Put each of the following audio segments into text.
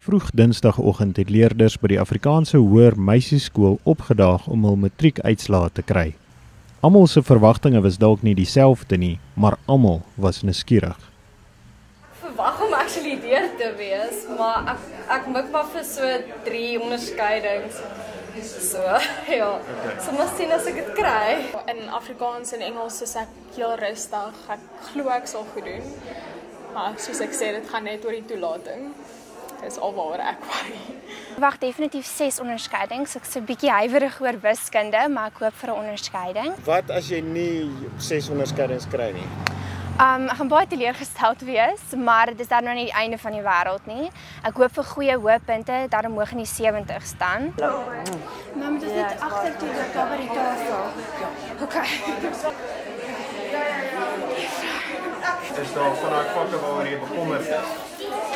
Vroeg dinsdagoggend het leerders by die Afrikaanse Hoër Meisieskool opgedaag om hul matriekuitslae te kry. Almal se verwagtinge was dalk nie dieselfde nie, maar almal was nuuskierig. Verwag om actually deur te wees, maar ek mik maar vir so 3 onderskeidings. So, ja. So maar sien as ek dit kry. In Afrikaans en Engels is ek heel rustig. Ek glo ek sal goed doen. Maar soos ek sê, dit gaan net oor die toelating. Dis alwaar ek worry. Ek wag definitief 6 onderskeidings. Ek is 'n bietjie huiwerig oor wiskunde, maar ek hoop vir 'n onderskeiding. Wat as jy nie 6 onderskeidings kry nie? Ek gaan baie teleurgesteld wees, maar dit is dan nog nie die einde van die wêreld nie. Ek hoop vir goeie hoëpunte dat hom hoog in die 70 staan. Maar moet ons net agtertoe loop by die tafel. Okay. Is daar van daai vakke waaroor jy bekommerd is?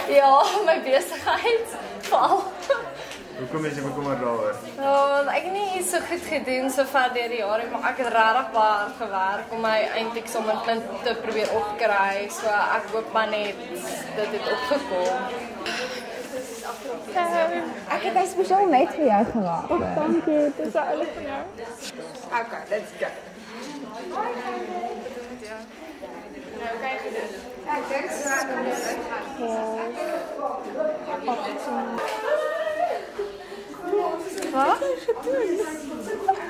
Ja, my besigheid val. Hoekom is jy bekommerd daaroor? Ja, ek het nie so goed gedoen so ver deur die jare, maar ek het regtig baie hard gewerk om my eintlik sommer te probeer opkry. So ek hoop maar net dit het opgekom. Ek het hy spesiaal net vir jou geraak. Dankie, dit is oulik van jou. Okay, let's go. Ek dink so ek kan dit uitgaan. Wat het jy gedoen?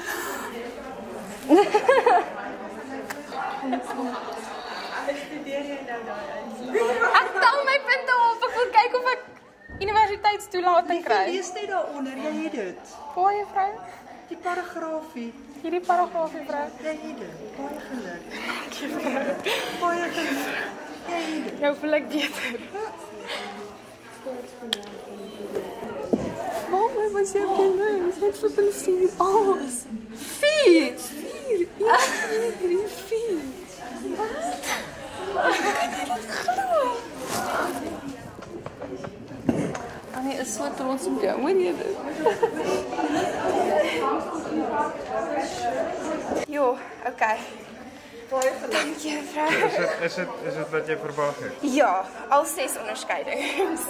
Ek tel my punte op. Ek wil kyk of ek universiteitstoelating kry. Lees net daaronder, jy het dit. Baie vrou. Die paragraafie, Hierdie paragraafie vrou. jy het dit. Baie geluk. Baie geluk. Jy het dit. Nou voel ek beter. Mama, was jy op die neus? Het vir plesier alles. 4. 4. 4. Wat? Annie is so trots op jou, hoor jy dit? Jo, okay. Baie geluk. Dankie, vrou. Is dit wat jy verwag het? Ja, al 6 onderskeidings.